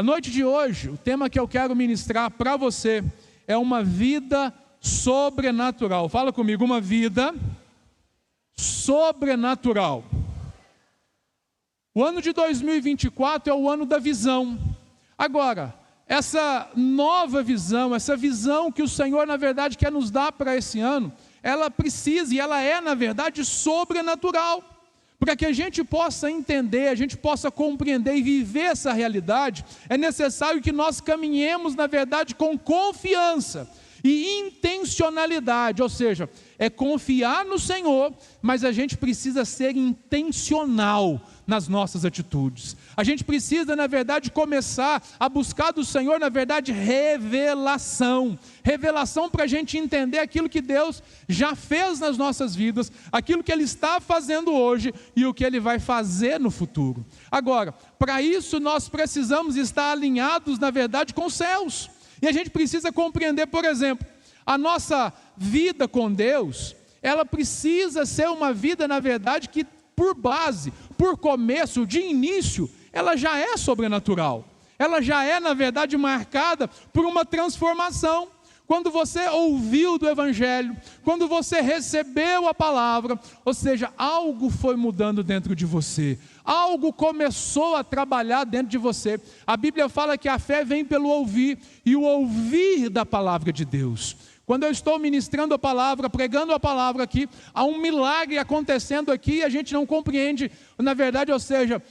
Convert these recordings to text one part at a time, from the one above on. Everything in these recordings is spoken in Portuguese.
A noite de hoje, o tema que eu quero ministrar para você é uma vida sobrenatural. Fala comigo, uma vida sobrenatural. O ano de 2024 é o ano da visão. Agora, essa nova visão, essa visão que o Senhor, na verdade, quer nos dar para esse ano, ela precisa e ela é, na verdade, sobrenatural. Para que a gente possa entender, a gente possa compreender e viver essa realidade, é necessário que nós caminhemos, na verdade, com confiança e intencionalidade, ou seja, é confiar no Senhor, mas a gente precisa ser intencional nas nossas atitudes. A gente precisa, na verdade, começar a buscar do Senhor, na verdade, revelação para a gente entender aquilo que Deus já fez nas nossas vidas, aquilo que Ele está fazendo hoje e o que Ele vai fazer no futuro. Agora, para isso nós precisamos estar alinhados, na verdade, com os céus. E a gente precisa compreender, por exemplo, a nossa vida com Deus, ela precisa ser uma vida, na verdade, que por base, por começo, de início, ela já é sobrenatural. Ela já é, na verdade, marcada por uma transformação. Quando você ouviu do Evangelho, quando você recebeu a palavra, ou seja, algo foi mudando dentro de você, algo começou a trabalhar dentro de você. A Bíblia fala que a fé vem pelo ouvir, e o ouvir da palavra de Deus. Quando eu estou ministrando a palavra, pregando a palavra aqui, há um milagre acontecendo aqui e a gente não compreende, na verdade, ou seja,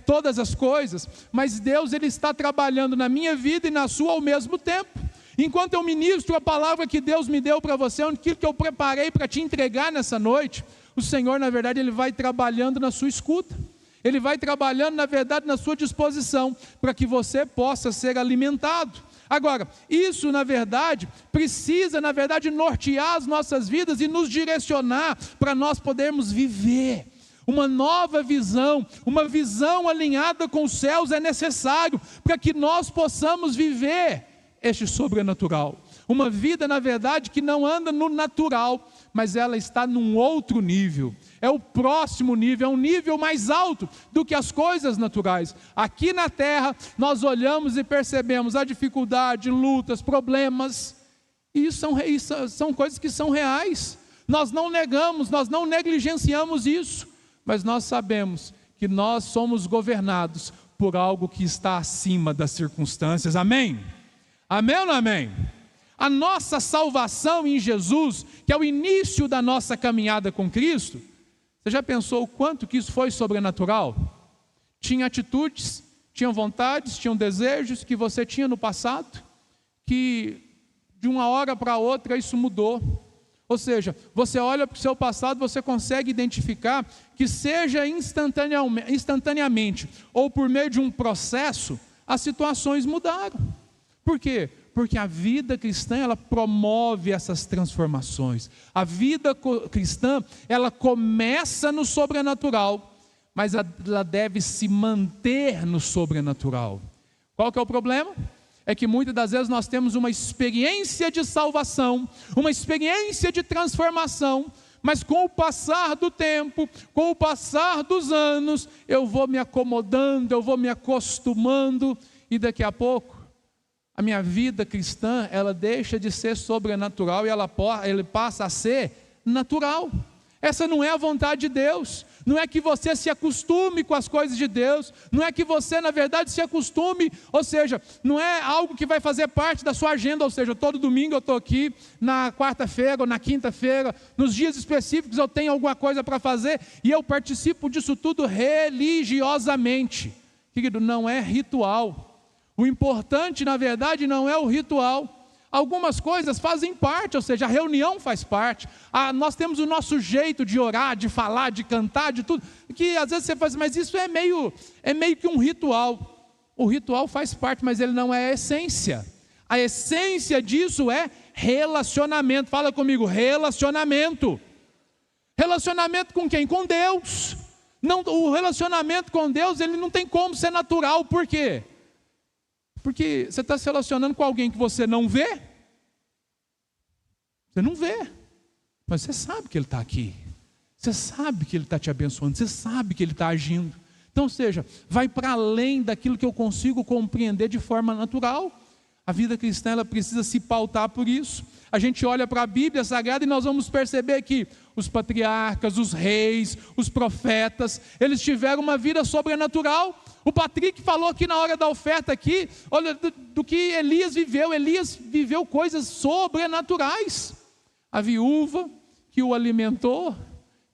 todas as coisas, mas Deus, Ele está trabalhando na minha vida e na sua ao mesmo tempo. Enquanto eu ministro a palavra que Deus me deu para você, aquilo que eu preparei para te entregar nessa noite, o Senhor, na verdade, Ele vai trabalhando na sua escuta. Ele vai trabalhando, na verdade, na sua disposição, para que você possa ser alimentado. Agora, isso, na verdade, precisa, na verdade, nortear as nossas vidas e nos direcionar para nós podermos viver. Uma nova visão, uma visão alinhada com os céus é necessário para que nós possamos viver este sobrenatural. Uma vida, na verdade, que não anda no natural, mas ela está num outro nível. É o próximo nível, é um nível mais alto do que as coisas naturais. Aqui na terra, nós olhamos e percebemos a dificuldade, lutas, problemas. E isso são coisas que são reais. Nós não negamos, nós não negligenciamos isso. Mas nós sabemos que nós somos governados por algo que está acima das circunstâncias. Amém? Amém ou não amém? A nossa salvação em Jesus, que é o início da nossa caminhada com Cristo, você já pensou o quanto que isso foi sobrenatural? Tinha atitudes, tinham vontades, tinham desejos que você tinha no passado, que de uma hora para outra isso mudou. Ou seja, você olha para o seu passado, você consegue identificar que seja instantaneamente ou por meio de um processo, as situações mudaram. Por quê? Porque a vida cristã, ela promove essas transformações. A vida cristã, ela começa no sobrenatural, mas ela deve se manter no sobrenatural. Qual que é o problema? É que muitas das vezes nós temos uma experiência de salvação, uma experiência de transformação, mas com o passar do tempo, com o passar dos anos, eu vou me acomodando, eu vou me acostumando, e daqui a pouco, a minha vida cristã, ela deixa de ser sobrenatural e ela passa a ser natural. Essa não é a vontade de Deus. Não é que você se acostume com as coisas de Deus. Não é que você, na verdade, se acostume. Ou seja, não é algo que vai fazer parte da sua agenda. Ou seja, todo domingo eu estou aqui, na quarta-feira ou na quinta-feira, nos dias específicos eu tenho alguma coisa para fazer e eu participo disso tudo religiosamente. Querido, não é ritual. O importante, na verdade, não é o ritual. Algumas coisas fazem parte, ou seja, a reunião faz parte. Nós temos o nosso jeito de orar, de falar, de cantar, de tudo, que às vezes você faz, mas isso é meio que um ritual. O ritual faz parte, mas ele não é a essência. A essência disso é relacionamento. Fala comigo, relacionamento. Relacionamento com quem? Com Deus. Não, o relacionamento com Deus, ele não tem como ser natural. Por quê? Porque você está se relacionando com alguém que você não vê. Você não vê, mas você sabe que Ele está aqui. Você sabe que Ele está te abençoando. Você sabe que Ele está agindo. Então, ou seja, vai para além daquilo que eu consigo compreender de forma natural. A vida cristã, ela precisa se pautar por isso. A gente olha para a Bíblia Sagrada e nós vamos perceber que os patriarcas, os reis, os profetas, eles tiveram uma vida sobrenatural. O Patrick falou aqui na hora da oferta aqui, olha, do que Elias viveu coisas sobrenaturais. A viúva que o alimentou,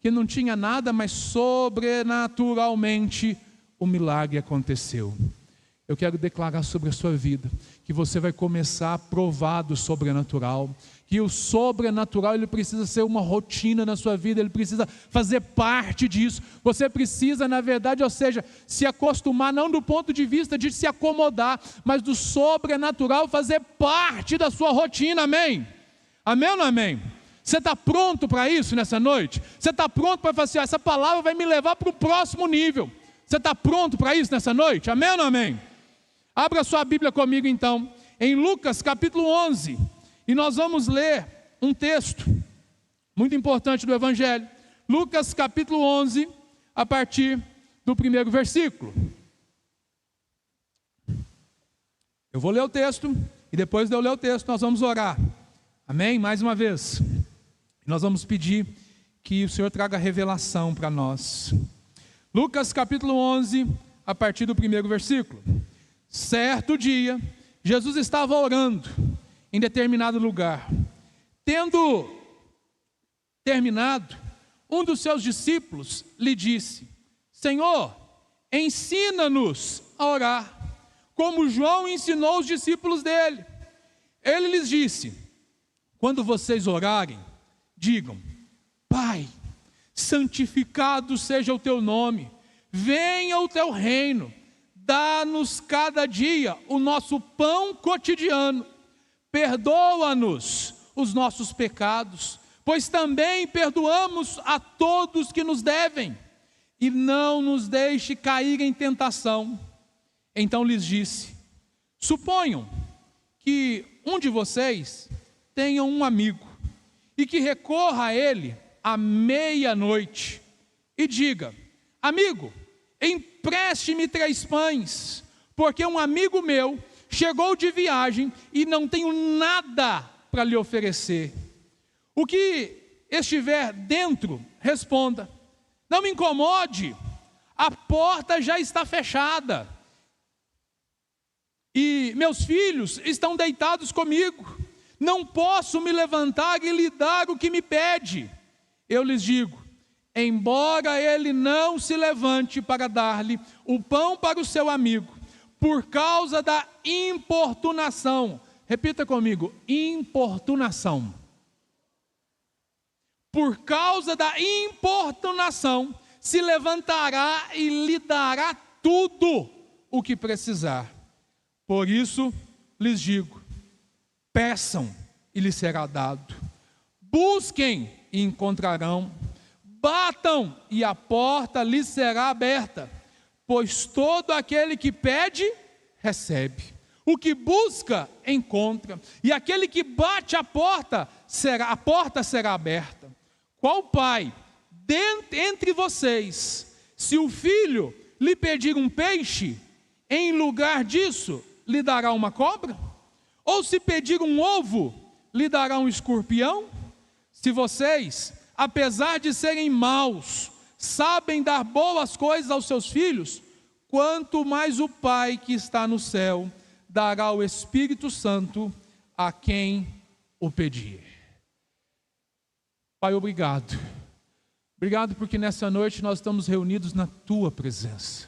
que não tinha nada, mas sobrenaturalmente o milagre aconteceu. Eu quero declarar sobre a sua vida, que você vai começar a provar do sobrenatural, que o sobrenatural ele precisa ser uma rotina na sua vida, ele precisa fazer parte disso. Você precisa, na verdade, ou seja, se acostumar, não do ponto de vista de se acomodar, mas do sobrenatural fazer parte da sua rotina, amém? Amém ou não amém? Você está pronto para isso nessa noite? Você está pronto para falar assim, essa palavra vai me levar para o próximo nível? Você está pronto para isso nessa noite? Amém ou não amém? Abra sua Bíblia comigo então, em Lucas capítulo 11, e nós vamos ler um texto muito importante do Evangelho. Lucas capítulo 11, a partir do primeiro versículo. Eu vou ler o texto, e depois de eu ler o texto nós vamos orar. Amém? Mais uma vez. Nós vamos pedir que o Senhor traga revelação para nós. Lucas capítulo 11, a partir do primeiro versículo. Certo dia, Jesus estava orando em determinado lugar. Tendo terminado, um dos seus discípulos lhe disse: Senhor, ensina-nos a orar, como João ensinou os discípulos dele. Ele lhes disse: quando vocês orarem, digam: Pai, santificado seja o teu nome, venha o teu reino, dá-nos cada dia o nosso pão cotidiano, perdoa-nos os nossos pecados, pois também perdoamos a todos que nos devem, e não nos deixe cair em tentação. Então lhes disse: suponham que um de vocês tenha um amigo, e que recorra a ele à meia-noite, e diga: amigo, empreste-me 3 pães, porque um amigo meu chegou de viagem e não tenho nada para lhe oferecer. O que estiver dentro, responda: não me incomode, a porta já está fechada, e meus filhos estão deitados comigo, não posso me levantar e lhe dar o que me pede. Eu lhes digo: embora ele não se levante para dar-lhe o pão para o seu amigo, por causa da importunação, repita comigo: importunação. Por causa da importunação, se levantará e lhe dará tudo o que precisar. Por isso lhes digo: peçam e lhes será dado, busquem e encontrarão, batam e a porta lhes será aberta, pois todo aquele que pede, recebe, o que busca, encontra, e aquele que bate a porta será aberta. Qual pai, entre vocês, se o filho lhe pedir um peixe, em lugar disso, lhe dará uma cobra? Ou se pedir um ovo, lhe dará um escorpião? Se vocês, apesar de serem maus, sabem dar boas coisas aos seus filhos, quanto mais o Pai que está no céu dará o Espírito Santo a quem o pedir. Pai, obrigado. Obrigado porque nessa noite nós estamos reunidos na Tua presença.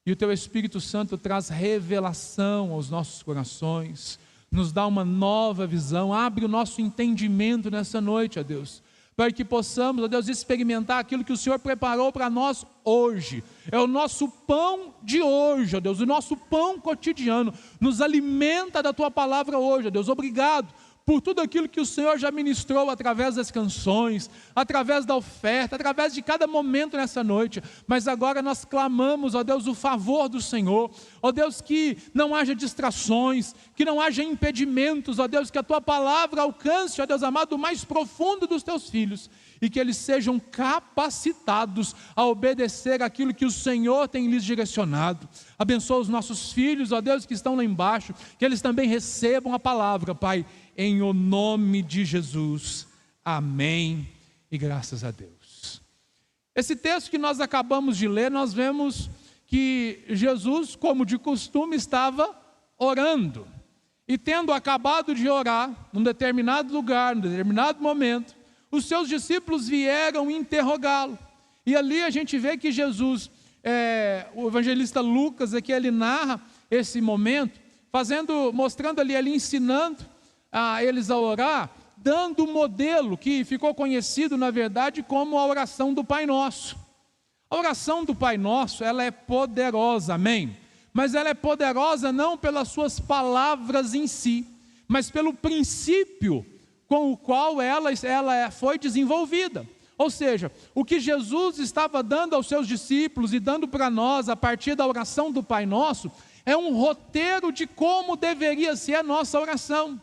E o Teu Espírito Santo traz revelação aos nossos corações, nos dá uma nova visão, abre o nosso entendimento nessa noite, ó Deus, para que possamos, ó Deus, experimentar aquilo que o Senhor preparou para nós hoje. É o nosso pão de hoje, ó Deus, o nosso pão cotidiano, nos alimenta da Tua palavra hoje, ó Deus. Obrigado por tudo aquilo que o Senhor já ministrou através das canções, através da oferta, através de cada momento nessa noite. Mas agora nós clamamos, ó Deus, o favor do Senhor, ó Deus, que não haja distrações, que não haja impedimentos, ó Deus, que a Tua palavra alcance, ó Deus amado, o mais profundo dos Teus filhos, e que eles sejam capacitados a obedecer aquilo que o Senhor tem lhes direcionado. Abençoa os nossos filhos, ó Deus, que estão lá embaixo, que eles também recebam a palavra, Pai, em o nome de Jesus. Amém e graças a Deus. Esse texto que nós acabamos de ler, nós vemos que Jesus, como de costume, estava orando. E tendo acabado de orar, num determinado lugar, num determinado momento, os seus discípulos vieram interrogá-lo. E ali a gente vê que Jesus, o evangelista Lucas aqui, ele narra esse momento, mostrando ali, ele ensinando a eles a orar, dando um modelo que ficou conhecido, na verdade, como a oração do Pai Nosso. A oração do Pai Nosso, ela é poderosa, amém? Mas ela é poderosa não pelas suas palavras em si, mas pelo princípio com o qual ela foi desenvolvida. Ou seja, o que Jesus estava dando aos seus discípulos e dando para nós a partir da oração do Pai Nosso, é um roteiro de como deveria ser a nossa oração.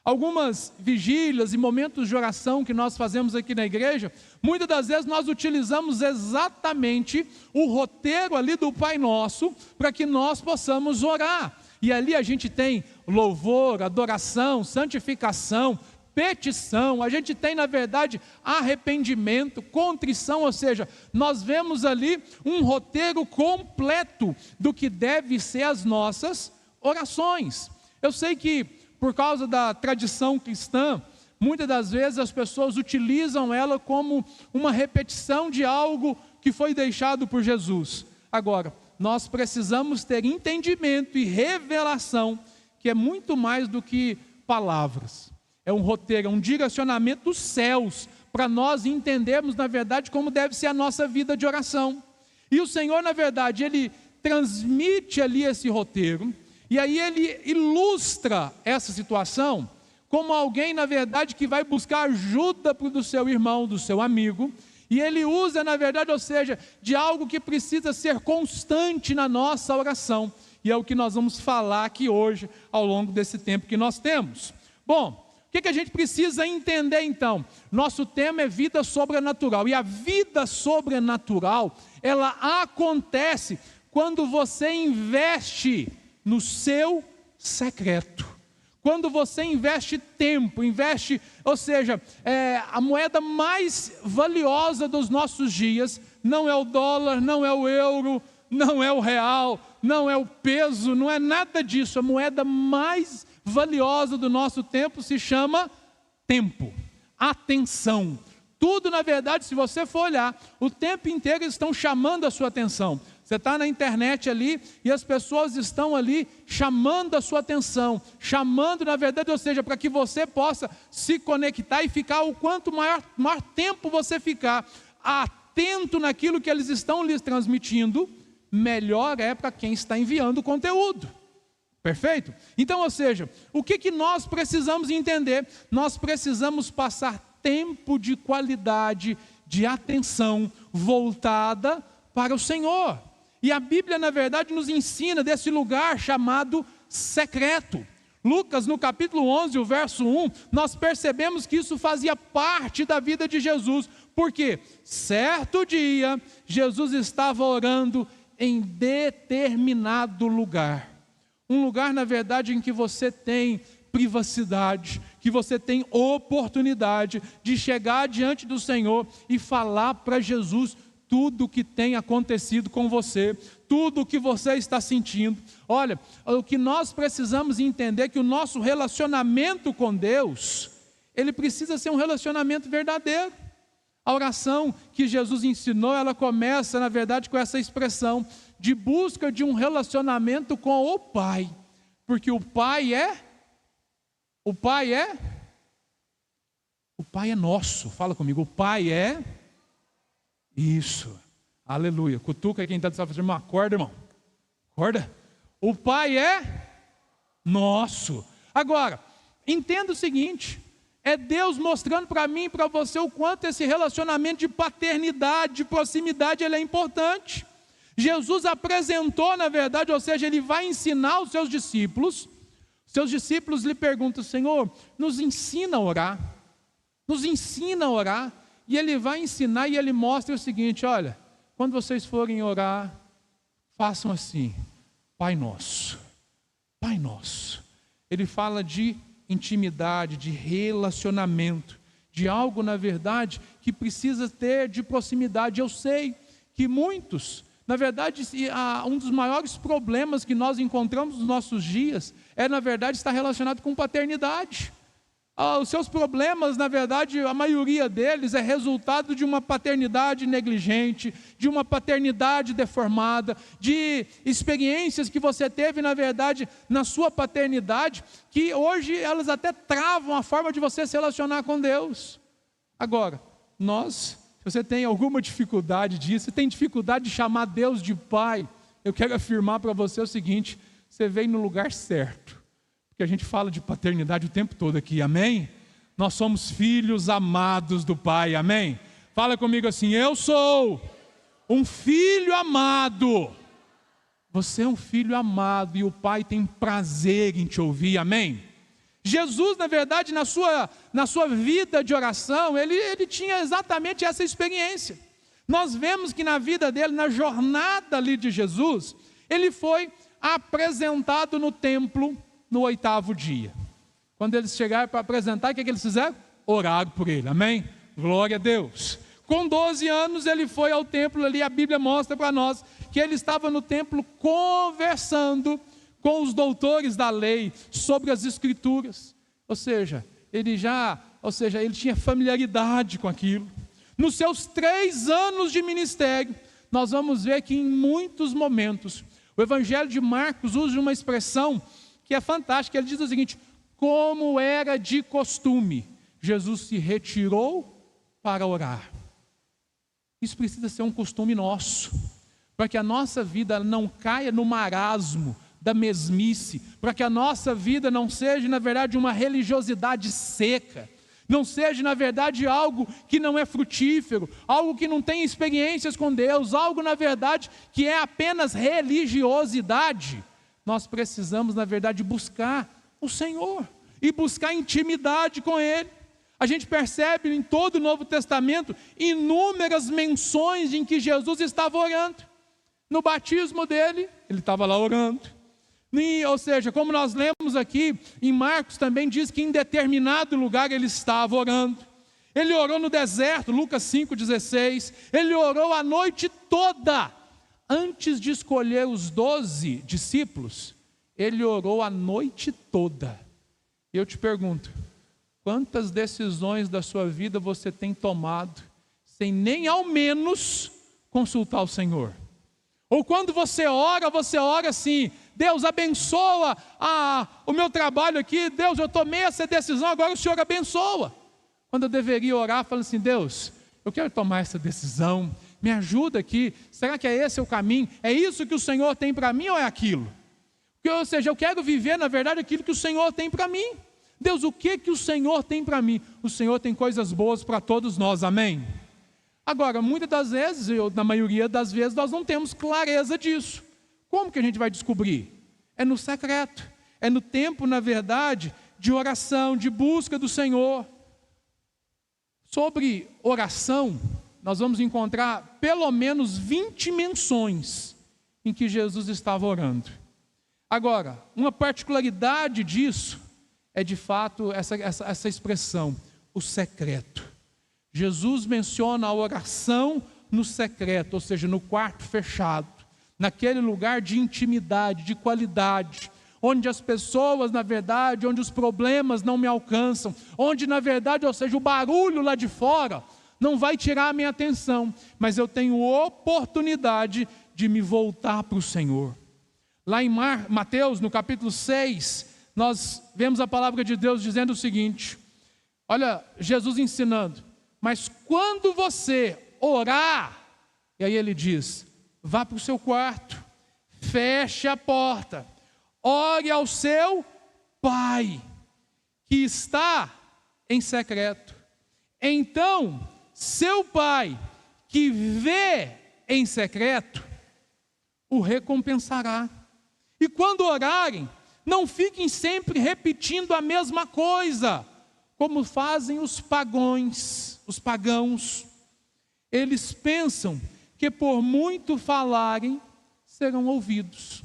Algumas vigílias e momentos de oração que nós fazemos aqui na igreja, muitas das vezes nós utilizamos exatamente o roteiro ali do Pai Nosso, para que nós possamos orar. E ali a gente tem louvor, adoração, santificação, petição, a gente tem na verdade arrependimento, contrição, ou seja, nós vemos ali um roteiro completo do que deve ser as nossas orações. Eu sei que por causa da tradição cristã, muitas das vezes as pessoas utilizam ela como uma repetição de algo que foi deixado por Jesus. Agora, nós precisamos ter entendimento e revelação, que é muito mais do que palavras. É um roteiro, é um direcionamento dos céus, para nós entendermos, na verdade, como deve ser a nossa vida de oração. E o Senhor, na verdade, Ele transmite ali esse roteiro, e aí Ele ilustra essa situação, como alguém, na verdade, que vai buscar ajuda do seu irmão, do seu amigo, e Ele usa, na verdade, ou seja, de algo que precisa ser constante na nossa oração, e é o que nós vamos falar aqui hoje, ao longo desse tempo que nós temos. Bom, o que a gente precisa entender então? Nosso tema é vida sobrenatural, e a vida sobrenatural, ela acontece quando você investe no seu secreto, quando você investe tempo, ou seja, a moeda mais valiosa dos nossos dias, não é o dólar, não é o euro, não é o real, não é o peso, não é nada disso. A moeda mais valiosa do nosso tempo se chama tempo, atenção. Tudo, na verdade, se você for olhar, o tempo inteiro eles estão chamando a sua atenção. Você está na internet ali e as pessoas estão ali chamando a sua atenção, chamando, na verdade, ou seja, para que você possa se conectar e ficar o quanto maior tempo você ficar atento naquilo que eles estão lhes transmitindo, melhor é para quem está enviando o conteúdo. Perfeito? Então, ou seja, o que nós precisamos entender? Nós precisamos passar tempo de qualidade, de atenção voltada para o Senhor. E a Bíblia, na verdade, nos ensina desse lugar chamado secreto. Lucas, no capítulo 11, o verso 1, nós percebemos que isso fazia parte da vida de Jesus. Porque certo dia, Jesus estava orando em determinado lugar. Um lugar, na verdade, em que você tem privacidade, que você tem oportunidade de chegar diante do Senhor e falar para Jesus tudo o que tem acontecido com você, tudo o que você está sentindo. Olha, o que nós precisamos entender é que o nosso relacionamento com Deus, ele precisa ser um relacionamento verdadeiro. A oração que Jesus ensinou, ela começa, na verdade, com essa expressão de busca de um relacionamento com o Pai, porque o Pai é nosso. Fala comigo, o Pai é isso, aleluia. Cutuca quem está dizendo, irmão, acorda, irmão, acorda. O Pai é nosso. Agora, entenda o seguinte, é Deus mostrando para mim e para você o quanto esse relacionamento de paternidade, de proximidade, ele é importante. Jesus apresentou, na verdade, ou seja, ele vai ensinar os seus discípulos. Seus discípulos lhe perguntam: Senhor, nos ensina a orar. Nos ensina a orar. E ele vai ensinar e ele mostra o seguinte: olha, quando vocês forem orar, façam assim: Pai Nosso, Pai Nosso. Ele fala de intimidade, de relacionamento, de algo, na verdade, que precisa ter de proximidade. Eu sei que muitos, na verdade, um dos maiores problemas que nós encontramos nos nossos dias na verdade, estar relacionado com paternidade. Os seus problemas, na verdade, a maioria deles é resultado de uma paternidade negligente, de uma paternidade deformada, de experiências que você teve, na verdade, na sua paternidade, que hoje elas até travam a forma de você se relacionar com Deus. Agora, se você tem alguma dificuldade disso, você tem dificuldade de chamar Deus de Pai, eu quero afirmar para você o seguinte: você veio no lugar certo. Porque a gente fala de paternidade o tempo todo aqui, amém? Nós somos filhos amados do Pai, amém? Fala comigo assim: eu sou um filho amado. Você é um filho amado e o Pai tem prazer em te ouvir, amém? Jesus, na verdade, na sua vida de oração, ele tinha exatamente essa experiência. Nós vemos que na vida dele, na jornada ali de Jesus, ele foi apresentado no templo no 8º dia. Quando eles chegaram para apresentar, o que eles fizeram? Oraram por ele, amém? Glória a Deus. Com 12 anos ele foi ao templo ali, a Bíblia mostra para nós que ele estava no templo conversando com os doutores da lei sobre as escrituras. Ou seja, ele tinha familiaridade com aquilo. Nos seus 3 anos de ministério, nós vamos ver que em muitos momentos, o Evangelho de Marcos usa uma expressão que é fantástica. Ele diz o seguinte: como era de costume, Jesus se retirou para orar. Isso precisa ser um costume nosso, para que a nossa vida não caia no marasmo da mesmice, para que a nossa vida não seja, na verdade, uma religiosidade seca, não seja, na verdade, algo que não é frutífero, algo que não tem experiências com Deus, algo, na verdade, que é apenas religiosidade. Nós precisamos, na verdade, buscar o Senhor e buscar intimidade com Ele. A gente percebe em todo o Novo Testamento inúmeras menções em que Jesus estava orando. No batismo dele, ele estava lá orando. Ou seja, como nós lemos aqui, em Marcos também diz que em determinado lugar ele estava orando. Ele orou no deserto, Lucas 5,16. Ele orou a noite toda. Antes de escolher os 12 discípulos, ele orou a noite toda. E eu te pergunto: quantas decisões da sua vida você tem tomado sem nem ao menos consultar o Senhor? Ou quando você ora assim: Deus abençoa o meu trabalho aqui, Deus, eu tomei essa decisão, agora o Senhor abençoa. Quando eu deveria orar, falando assim: Deus, eu quero tomar essa decisão, me ajuda aqui, será que é esse o caminho? É isso que o Senhor tem para mim ou é aquilo? Ou seja, eu quero viver, na verdade, aquilo que o Senhor tem para mim. Deus, o que o Senhor tem para mim? O Senhor tem coisas boas para todos nós, amém? Agora, muitas das vezes, na maioria das vezes, nós não temos clareza disso. Como que a gente vai descobrir? É no secreto, é no tempo, na verdade, de oração, de busca do Senhor. Sobre oração, nós vamos encontrar pelo menos 20 menções em que Jesus estava orando. Agora, uma particularidade disso é de fato essa expressão, o secreto. Jesus menciona a oração no secreto, ou seja, no quarto fechado, naquele lugar de intimidade, de qualidade, onde as pessoas, na verdade, onde os problemas não me alcançam, onde, na verdade, ou seja, o barulho lá de fora não vai tirar a minha atenção, mas eu tenho oportunidade de me voltar para o Senhor. Lá em Mateus, no capítulo 6, nós vemos a palavra de Deus dizendo o seguinte, olha, Jesus ensinando: mas quando você orar, e aí ele diz, vá para o seu quarto, feche a porta, ore ao seu Pai, que está em secreto. Então, seu Pai, que vê em secreto, o recompensará. E quando orarem, não fiquem sempre repetindo a mesma coisa, como fazem os pagãos. Eles pensam que por muito falarem, serão ouvidos.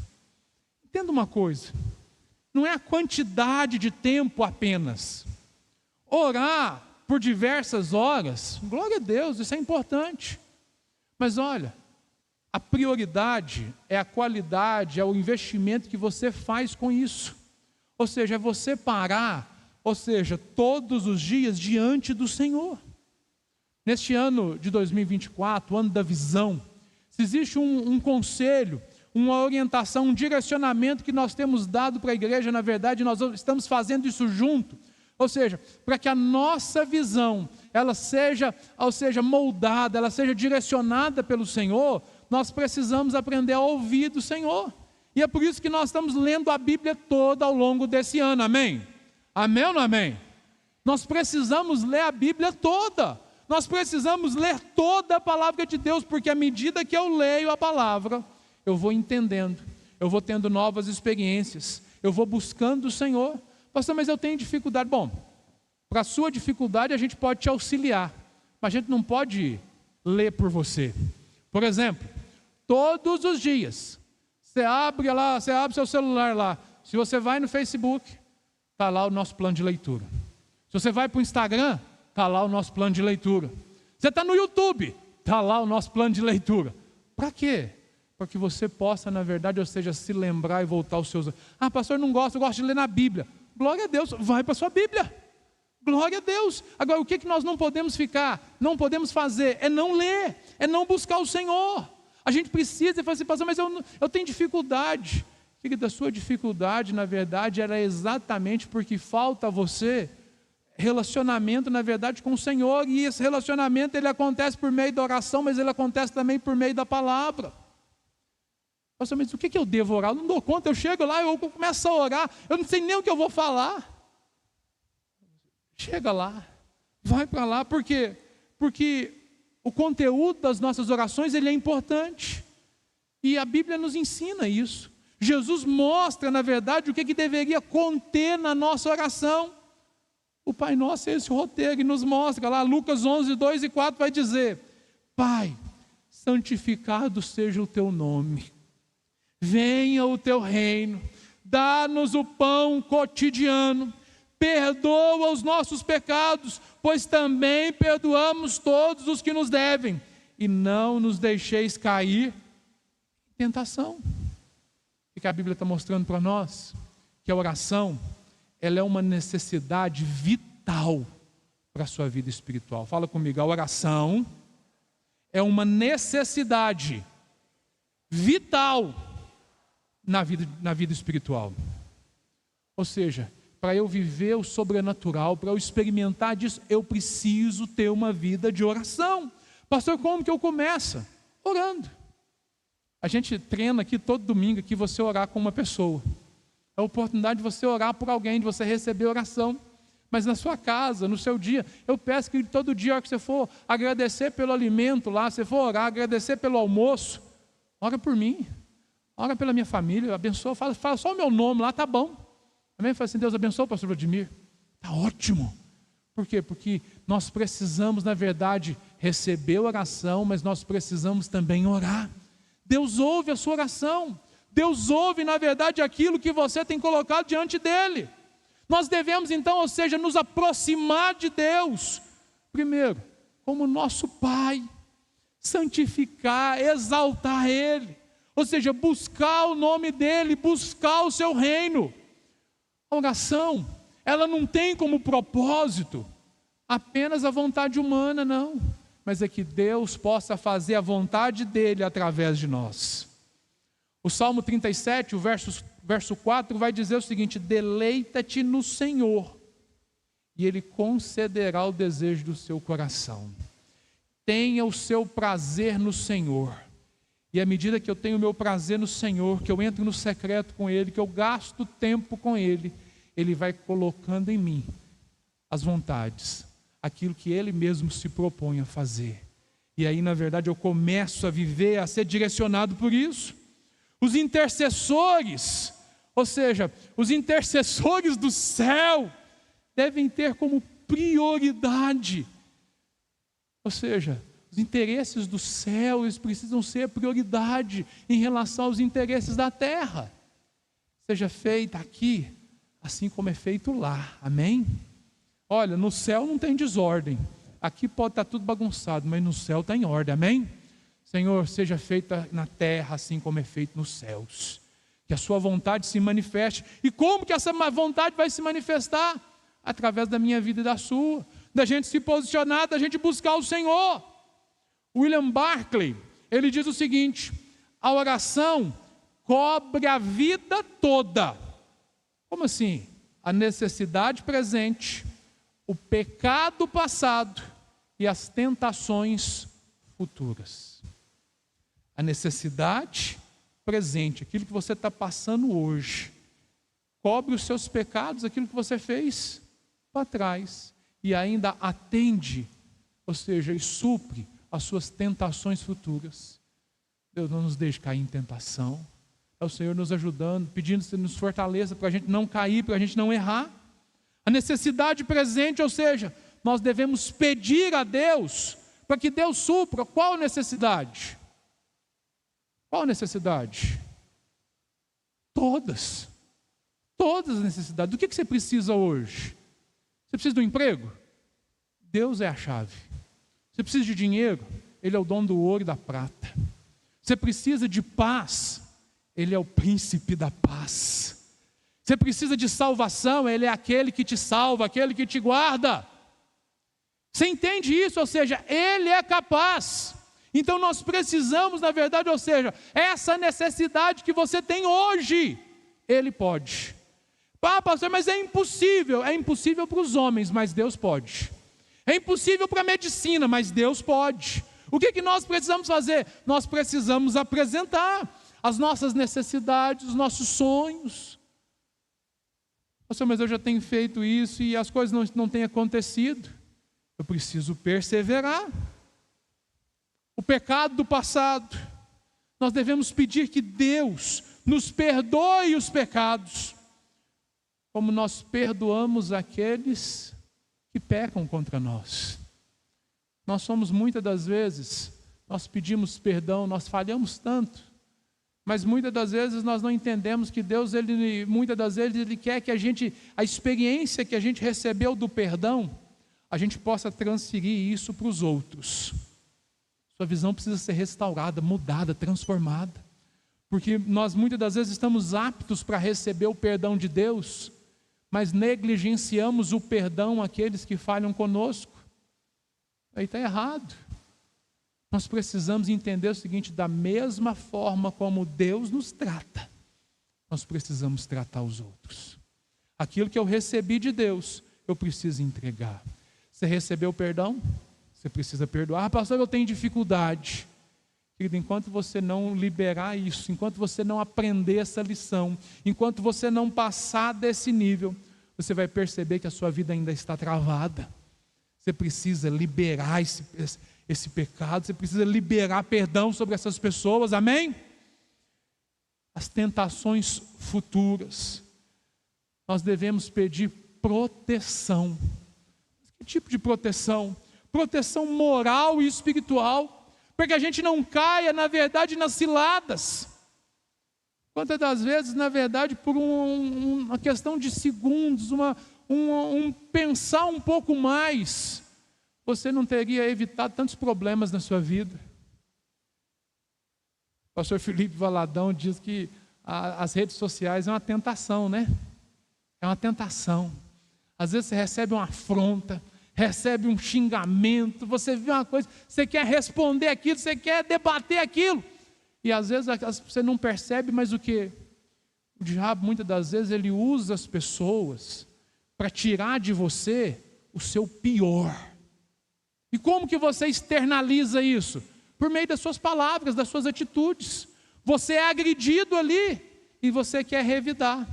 Entenda uma coisa, não é a quantidade de tempo apenas. Orar por diversas horas, glória a Deus, isso é importante. Mas olha, a prioridade é a qualidade, é o investimento que você faz com isso. Ou seja, é você parar, todos os dias diante do Senhor. Neste ano de 2024, o ano da visão, se existe um conselho, uma orientação, um direcionamento que nós temos dado para a igreja, na verdade, nós estamos fazendo isso junto. Ou seja, para que a nossa visão, ela seja moldada, ela seja direcionada pelo Senhor, nós precisamos aprender a ouvir do Senhor. E é por isso que nós estamos lendo a Bíblia toda ao longo desse ano, amém? Amém ou não amém? Nós precisamos ler a Bíblia toda. Nós precisamos ler toda a palavra de Deus, porque à medida que eu leio a palavra, eu vou entendendo, eu vou tendo novas experiências, eu vou buscando o Senhor. Pastor, mas eu tenho dificuldade. Bom, para a sua dificuldade a gente pode te auxiliar, mas a gente não pode ler por você. Por exemplo, todos os dias, você abre seu celular lá, se você vai no Facebook, está lá o nosso plano de leitura. Se você vai para o Instagram, está lá o nosso plano de leitura. Você está no YouTube, está lá o nosso plano de leitura. Para quê? Para que você possa, na verdade, se lembrar e voltar aos seus... Ah, pastor, eu gosto de ler na Bíblia. Glória a Deus, vai para a sua Bíblia. Glória a Deus. Agora, o que nós não podemos não podemos fazer, é não ler, é não buscar o Senhor. A gente precisa falar assim, pastor, mas eu tenho dificuldade. Querida, a sua dificuldade, na verdade, era exatamente porque falta a você relacionamento, na verdade, com o Senhor. E esse relacionamento, ele acontece por meio da oração, mas ele acontece também por meio da palavra. Pastor, mas o que eu devo orar? Eu não dou conta, eu chego lá, eu começo a orar, eu não sei nem o que eu vou falar. Chega lá, vai para lá, por quê? Porque o conteúdo das nossas orações, ele é importante. E a Bíblia nos ensina isso. Jesus mostra, na verdade, o que deveria conter na nossa oração. O Pai Nosso é esse roteiro, e nos mostra lá, Lucas 11, 2 e 4 vai dizer: Pai, santificado seja o teu nome. Venha o teu reino, dá-nos o pão cotidiano, perdoa os nossos pecados, pois também perdoamos todos os que nos devem, e não nos deixeis cair em tentação. O que a Bíblia está mostrando para nós? Que a oração, ela é uma necessidade vital para a sua vida espiritual. Fala comigo, a oração é uma necessidade vital na vida espiritual. Ou seja, para eu viver o sobrenatural, para eu experimentar disso, eu preciso ter uma vida de oração. Pastor, como que eu começo? Orando. A gente treina aqui todo domingo aqui você orar com uma pessoa. É a oportunidade de você orar por alguém, de você receber oração. Mas na sua casa, no seu dia, eu peço que todo dia, a hora que você for agradecer pelo alimento lá, você for orar, agradecer pelo almoço, ora por mim. Ora pela minha família, abençoa, fala só o meu nome lá, tá bom. Amém? Fala assim, Deus abençoe o pastor Vladimir. Está ótimo. Por quê? Porque nós precisamos, na verdade, receber oração, mas nós precisamos também orar. Deus ouve a sua oração. Deus ouve, na verdade, aquilo que você tem colocado diante dEle. Nós devemos, então, nos aproximar de Deus. Primeiro, como nosso Pai. Santificar, exaltar Ele. Ou seja, buscar o nome dEle, buscar o seu reino. A oração, ela não tem como propósito apenas a vontade humana, não. Mas é que Deus possa fazer a vontade dEle através de nós. O Salmo 37, o verso 4, vai dizer o seguinte: deleita-te no Senhor, e Ele concederá o desejo do seu coração. Tenha o seu prazer no Senhor. E à medida que eu tenho o meu prazer no Senhor, que eu entro no secreto com Ele, que eu gasto tempo com Ele, Ele vai colocando em mim as vontades, aquilo que Ele mesmo se propõe a fazer. E aí, na verdade, eu começo a viver, a ser direcionado por isso. Os intercessores, ou seja, os intercessores do céu, devem ter como prioridade, ou seja, os interesses do céu, eles precisam ser prioridade em relação aos interesses da terra. Seja feita aqui, assim como é feito lá, amém? Olha, no céu não tem desordem, aqui pode estar tudo bagunçado, mas no céu está em ordem, amém? Senhor, seja feita na terra assim como é feito nos céus, que a sua vontade se manifeste. E como que essa vontade vai se manifestar? Através da minha vida e da sua, da gente se posicionar, da gente buscar o Senhor. William Barclay, ele diz o seguinte: a oração cobre a vida toda. Como assim? A necessidade presente, o pecado passado e as tentações futuras. A necessidade presente, aquilo que você está passando hoje, cobre os seus pecados, aquilo que você fez para trás, e ainda atende, ou seja, e supre as suas tentações futuras. Deus não nos deixe cair em tentação. É o Senhor nos ajudando, pedindo que nos fortaleça para a gente não cair, para a gente não errar. A necessidade presente, ou seja, nós devemos pedir a Deus para que Deus supra. Qual necessidade? Qual necessidade? Todas as necessidades. Do que você precisa hoje? Você precisa de um emprego? Deus é a chave. Você precisa de dinheiro? Ele é o dono do ouro e da prata. Você precisa de paz? Ele é o príncipe da paz. Você precisa de salvação? Ele é aquele que te salva, aquele que te guarda. Você entende isso? Ou seja, Ele é capaz. Então nós precisamos, na verdade, ou seja, essa necessidade que você tem hoje, Ele pode. Ah, pastor, mas é impossível. É impossível para os homens, mas Deus pode. É impossível para a medicina, mas Deus pode. O que nós precisamos fazer? Nós precisamos apresentar as nossas necessidades, os nossos sonhos. Pastor, mas eu já tenho feito isso e as coisas não têm acontecido. Eu preciso perseverar. O pecado do passado, nós devemos pedir que Deus nos perdoe os pecados, como nós perdoamos aqueles que pecam contra nós. Nós somos muitas das vezes, nós pedimos perdão, nós falhamos tanto, mas muitas das vezes nós não entendemos que Deus, muitas das vezes Ele quer que a experiência que a gente recebeu do perdão, a gente possa transferir isso para os outros. Sua visão precisa ser restaurada, mudada, transformada, porque nós muitas das vezes estamos aptos para receber o perdão de Deus, mas negligenciamos o perdão àqueles que falham conosco. Aí está errado. Nós precisamos entender o seguinte: da mesma forma como Deus nos trata, nós precisamos tratar os outros. Aquilo que eu recebi de Deus, eu preciso entregar. Você recebeu perdão? Você precisa perdoar. Ah, pastor, eu tenho dificuldade. Querido, enquanto você não liberar isso, enquanto você não aprender essa lição, enquanto você não passar desse nível, você vai perceber que a sua vida ainda está travada. Você precisa liberar esse pecado, você precisa liberar perdão sobre essas pessoas, amém? As tentações futuras, nós devemos pedir proteção. Que tipo de proteção? Proteção moral e espiritual, para que a gente não caia, na verdade, nas ciladas. Quantas das vezes, na verdade, por uma questão de segundos, pensar um pouco mais, você não teria evitado tantos problemas na sua vida. O pastor Felipe Valadão diz que as redes sociais é uma tentação, né? É uma tentação. Às vezes você recebe uma afronta, recebe um xingamento, você vê uma coisa, você quer responder aquilo, você quer debater aquilo, e às vezes você não percebe, mas o que? O diabo muitas das vezes ele usa as pessoas para tirar de você o seu pior. E como que você externaliza isso? Por meio das suas palavras, das suas atitudes. Você é agredido ali e você quer revidar.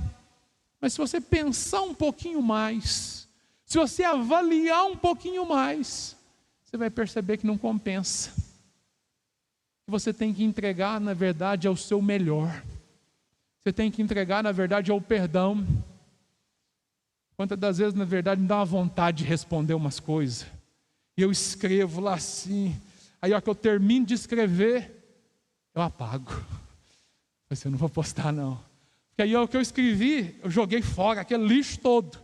Mas se você pensar um pouquinho mais, se você avaliar um pouquinho mais, você vai perceber que não compensa. Que você tem que entregar, na verdade, ao seu melhor. você tem que entregar, na verdade, é o perdão. Quantas das vezes, na verdade, me dá uma vontade de responder umas coisas, e eu escrevo lá assim, aí a hora que eu termino de escrever, eu apago. Eu não vou postar não. Porque aí o que eu escrevi, eu joguei fora, aquele lixo todo.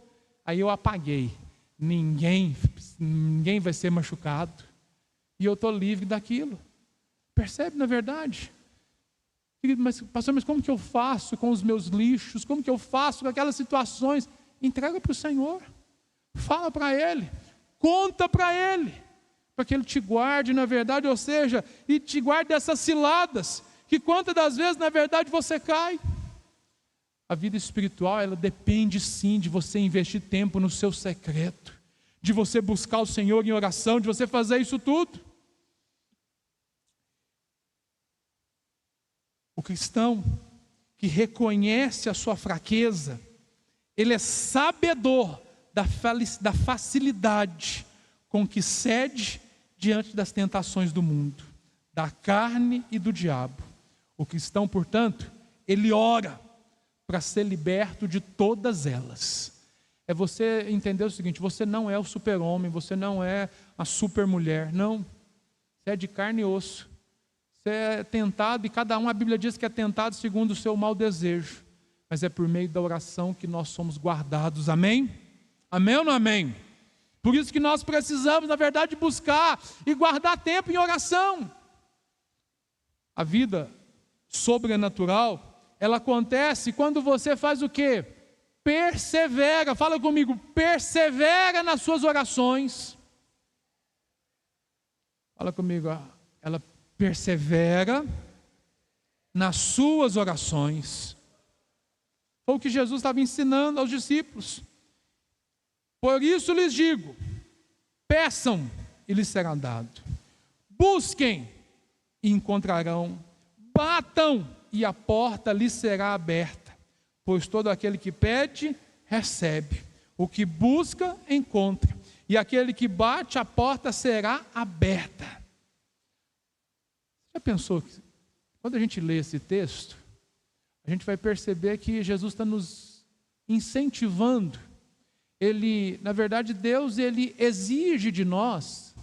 Aí eu apaguei. Ninguém vai ser machucado. E eu estou livre daquilo. Percebe, na verdade? Mas, pastor, mas como que eu faço com os meus lixos? Como que eu faço com aquelas situações? Entrega para o Senhor. Fala para Ele. Conta para Ele. Para que Ele te guarde, na verdade, ou seja, e te guarde dessas ciladas, que quantas das vezes, na verdade, você cai. A vida espiritual, ela depende sim de você investir tempo no seu secreto, de você buscar o Senhor em oração, de você fazer isso tudo. O cristão que reconhece a sua fraqueza, ele é sabedor da facilidade com que cede diante das tentações do mundo, da carne e do diabo. O cristão, portanto, ele ora para ser liberto de todas elas. É você entender o seguinte: você não é o super-homem, você não é a super-mulher, não. Você é de carne e osso. Você é tentado, e cada um, a Bíblia diz que é tentado segundo o seu mau desejo. Mas é por meio da oração que nós somos guardados, amém? Amém ou não amém? Por isso que nós precisamos, na verdade, buscar e guardar tempo em oração. A vida sobrenatural, ela acontece quando você faz o quê? Persevera, fala comigo, persevera nas suas orações. Fala comigo, ela persevera nas suas orações. Foi o que Jesus estava ensinando aos discípulos. Por isso lhes digo, peçam e lhes será dado. Busquem e encontrarão. Batam e a porta lhes será aberta. Pois todo aquele que pede, recebe. O que busca, encontra. E aquele que bate, a porta será aberta. Já pensou que quando a gente lê esse texto, a gente vai perceber que Jesus está nos incentivando. Ele, na verdade, Deus, ele exige de nós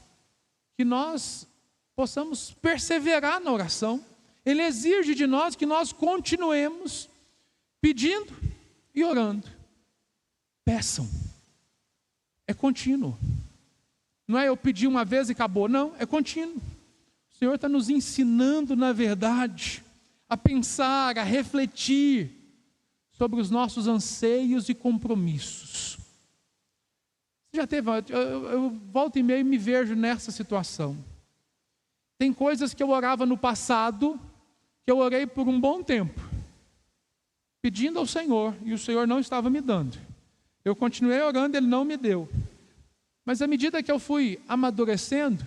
que nós possamos perseverar na oração. Ele exige de nós que nós continuemos pedindo e orando. Peçam. É contínuo. Não é eu pedir uma vez e acabou, não, é contínuo. O Senhor está nos ensinando, na verdade, a pensar, a refletir sobre os nossos anseios e compromissos. Você já teve, eu volto e meio e me vejo nessa situação. Tem coisas que eu orava no passado, que eu orei por um bom tempo, pedindo ao Senhor, e o Senhor não estava me dando. Eu continuei orando, Ele não me deu. Mas à medida que eu fui amadurecendo,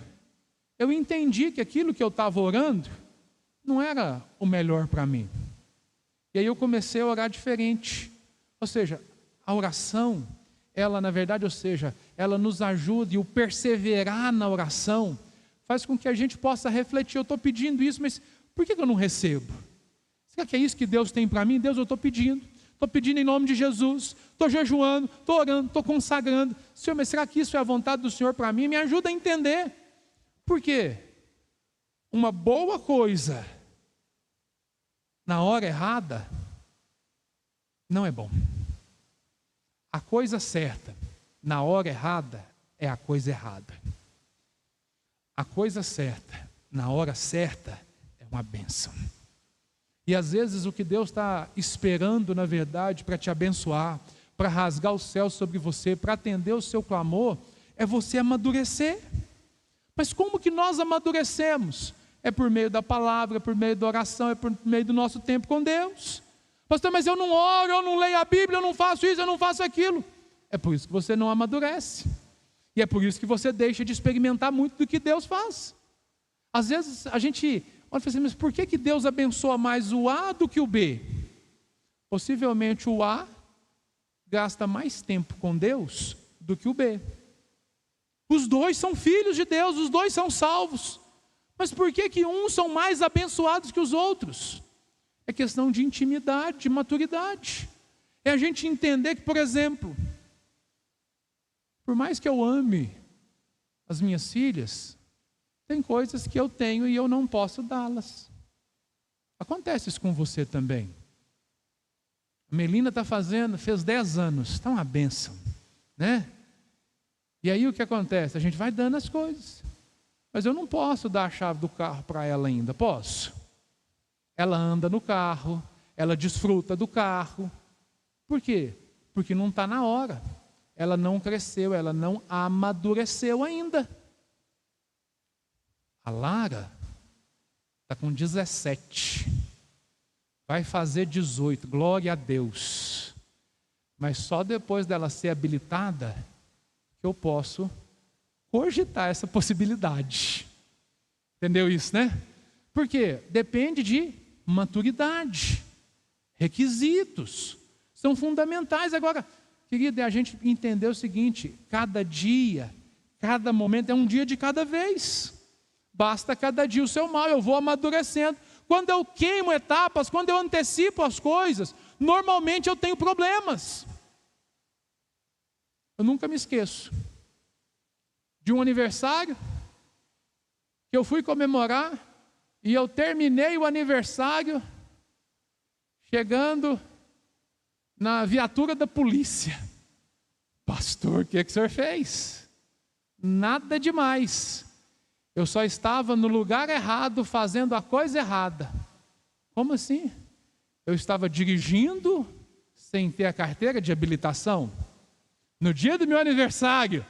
eu entendi que aquilo que eu estava orando não era o melhor para mim. E aí eu comecei a orar diferente. Ou seja, a oração, ela na verdade, ou seja, ela nos ajuda, e o perseverar na oração faz com que a gente possa refletir. Eu estou pedindo isso, mas por que eu não recebo? Será que é isso que Deus tem para mim? Deus, eu estou pedindo em nome de Jesus, estou jejuando, estou orando, estou consagrando. Senhor, mas será que isso é a vontade do Senhor para mim? Me ajuda a entender. Por quê? Uma boa coisa na hora errada não é bom. A coisa certa na hora errada é a coisa errada. A coisa certa na hora certa é uma bênção. E às vezes o que Deus está esperando, na verdade, para te abençoar, para rasgar o céu sobre você, para atender o seu clamor, é você amadurecer. Mas como que nós amadurecemos? É por meio da palavra, é por meio da oração, é por meio do nosso tempo com Deus. Pastor, mas eu não oro, eu não leio a Bíblia, eu não faço isso, eu não faço aquilo. É por isso que você não amadurece. E é por isso que você deixa de experimentar muito do que Deus faz. Às vezes a gente olha e fala assim, mas por que Deus abençoa mais o A do que o B? Possivelmente o A gasta mais tempo com Deus do que o B. Os dois são filhos de Deus, os dois são salvos. Mas por que uns são mais abençoados que os outros? É questão de intimidade, de maturidade. É a gente entender que, por exemplo, por mais que eu ame as minhas filhas, tem coisas que eu tenho e eu não posso dá-las. Acontece isso com você também. A Melina fez 10 anos, está uma bênção, né? E aí o que acontece? A gente vai dando as coisas. Mas eu não posso dar a chave do carro para ela ainda, posso? Ela anda no carro, ela desfruta do carro. Por quê? Porque não está na hora. Ela não cresceu, ela não amadureceu ainda. A Lara está com 17. Vai fazer 18, glória a Deus. Mas só depois dela ser habilitada que eu posso cogitar essa possibilidade. Entendeu isso, né? Por quê? Depende de maturidade, requisitos, são fundamentais. Agora, querido, é a gente entender o seguinte: cada dia, cada momento é um dia de cada vez. Basta cada dia o seu mal, eu vou amadurecendo. Quando eu queimo etapas, quando eu antecipo as coisas, normalmente eu tenho problemas. Eu nunca me esqueço de um aniversário que eu fui comemorar e eu terminei o aniversário chegando na viatura da polícia. Pastor, o que o senhor fez? Nada demais. Eu só estava no lugar errado, fazendo a coisa errada. Como assim? Eu estava dirigindo sem ter a carteira de habilitação no dia do meu aniversário.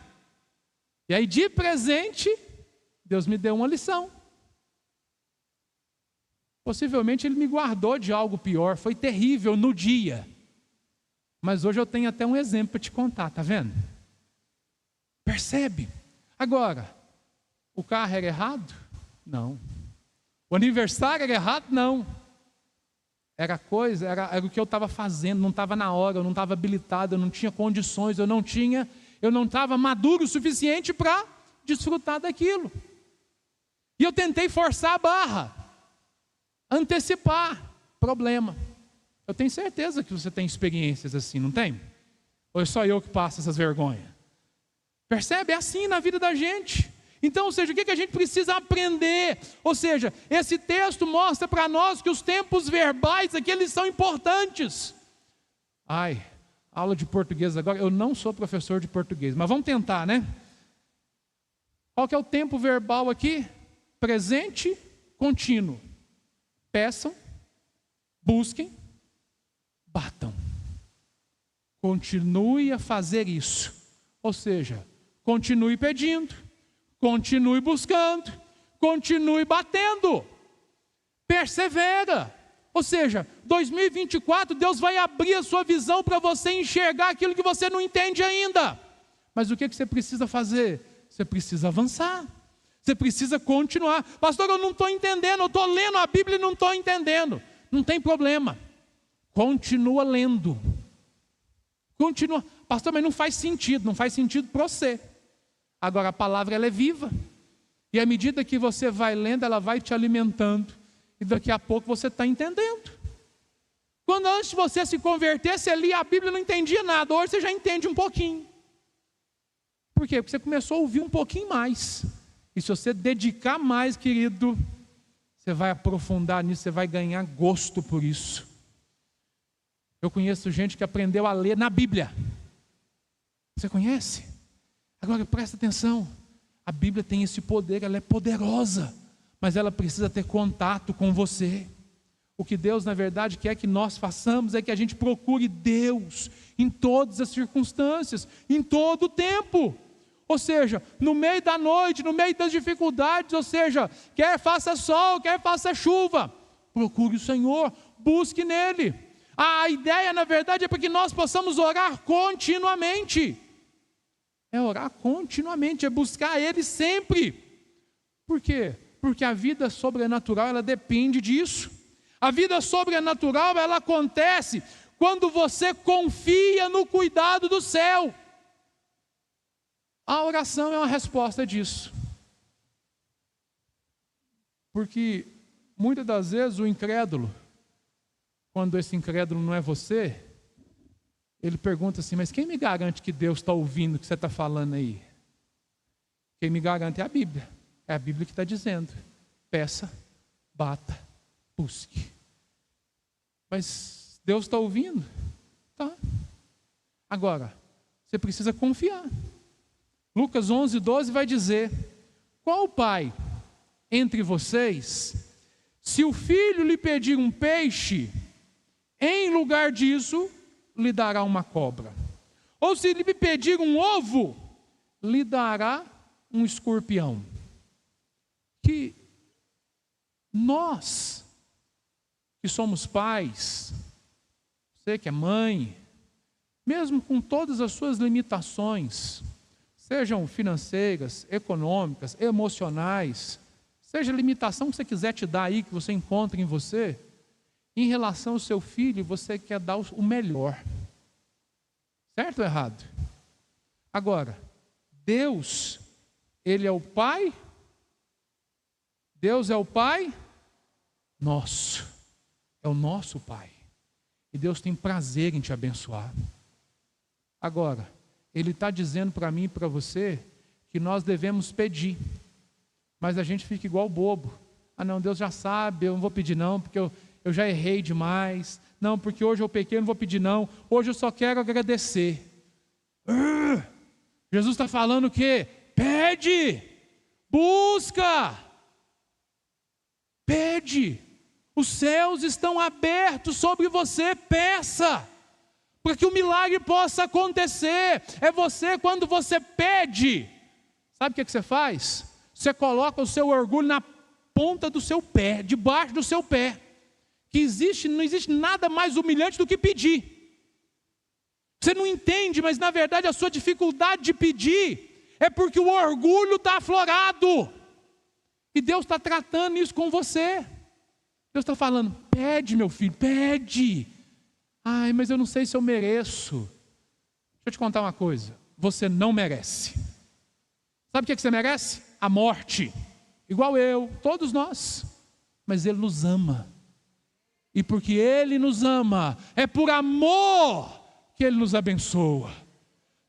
E aí, de presente, Deus me deu uma lição. Possivelmente Ele me guardou de algo pior. Foi terrível no dia. Mas hoje eu tenho até um exemplo para te contar, tá vendo? Percebe? Agora, o carro era errado? Não. O aniversário era errado? Não. Era o que eu estava fazendo, não estava na hora, eu não estava habilitado, eu não tinha condições, eu não estava maduro o suficiente para desfrutar daquilo. E eu tentei forçar a barra, antecipar, problema. Eu tenho certeza que você tem experiências assim, não tem? Ou é só eu que passo essas vergonhas? Percebe? É assim na vida da gente. Então, ou seja, o que a gente precisa aprender? Ou seja, esse texto mostra para nós que os tempos verbais aqui, eles são importantes. Aula de português agora. Eu não sou professor de português, mas vamos tentar, né? Qual que é o tempo verbal aqui? Presente contínuo. Peçam, busquem, batam. Continue a fazer isso. Ou seja, continue pedindo, continue buscando, continue batendo. Persevera. Ou seja, 2024, Deus vai abrir a sua visão para você enxergar aquilo que você não entende ainda. Mas o que você precisa fazer? Você precisa avançar. Você precisa continuar. Pastor, eu não estou entendendo, eu estou lendo a Bíblia e não estou entendendo. Não tem problema. Continua lendo. Continua. Pastor, mas não faz sentido para você. Agora a palavra ela é viva. E à medida que você vai lendo, ela vai te alimentando. E daqui a pouco você está entendendo. Quando antes de você se converter, você lia a Bíblia e não entendia nada. Hoje você já entende um pouquinho. Por quê? Porque você começou a ouvir um pouquinho mais. E se você dedicar mais, querido, você vai aprofundar nisso, você vai ganhar gosto por isso. Eu conheço gente que aprendeu a ler na Bíblia. Você conhece? Agora presta atenção. A Bíblia tem esse poder, ela é poderosa. Mas ela precisa ter contato com você. O que Deus, na verdade, quer que nós façamos é que a gente procure Deus em todas as circunstâncias, em todo o tempo. Ou seja, no meio da noite, no meio das dificuldades, ou seja, quer faça sol, quer faça chuva, procure o Senhor, busque nele. A ideia, na verdade, é para que nós possamos orar continuamente. É orar continuamente, é buscar Ele sempre. Por quê? Porque a vida sobrenatural, ela depende disso. A vida sobrenatural, ela acontece quando você confia no cuidado do céu. A oração é uma resposta disso. Porque muitas das vezes o incrédulo, quando esse incrédulo não é você, ele pergunta assim, mas quem me garante que Deus está ouvindo o que você está falando aí? Quem me garante é a Bíblia. É a Bíblia que está dizendo, peça, bata, busque. Mas Deus está ouvindo? Tá. Agora, você precisa confiar. Lucas 11:12 vai dizer, qual pai entre vocês, se o filho lhe pedir um peixe, em lugar disso, lhe dará uma cobra? Ou se lhe pedir um ovo, lhe dará um escorpião? Que nós, que somos pais, você que é mãe, mesmo com todas as suas limitações, sejam financeiras, econômicas, emocionais, seja a limitação que você quiser te dar aí, que você encontra em você, em relação ao seu filho, você quer dar o melhor. Certo ou errado? Agora, Deus, Ele é o Pai, Deus é o Pai nosso, é o nosso Pai. E Deus tem prazer em te abençoar. Agora, Ele está dizendo para mim e para você que nós devemos pedir. Mas a gente fica igual bobo. Ah não, Deus já sabe, eu não vou pedir não, porque eu já errei demais. Não, porque hoje eu pequei, eu não vou pedir não. Hoje eu só quero agradecer. Jesus está falando o quê? Pede, busca, pede. Os céus estão abertos sobre você, peça, para que o milagre possa acontecer. É você, quando você pede, sabe o que você faz? Você coloca o seu orgulho na ponta do seu pé, debaixo do seu pé. Que não existe nada mais humilhante do que pedir. Você não entende, mas na verdade a sua dificuldade de pedir é porque o orgulho está aflorado. E Deus está tratando isso com você. Deus está falando, pede meu filho, pede. Ai, mas eu não sei se eu mereço. Deixa eu te contar uma coisa, você não merece. Sabe o que você merece? A morte. Igual eu, todos nós. Mas Ele nos ama. E porque Ele nos ama, é por amor que Ele nos abençoa.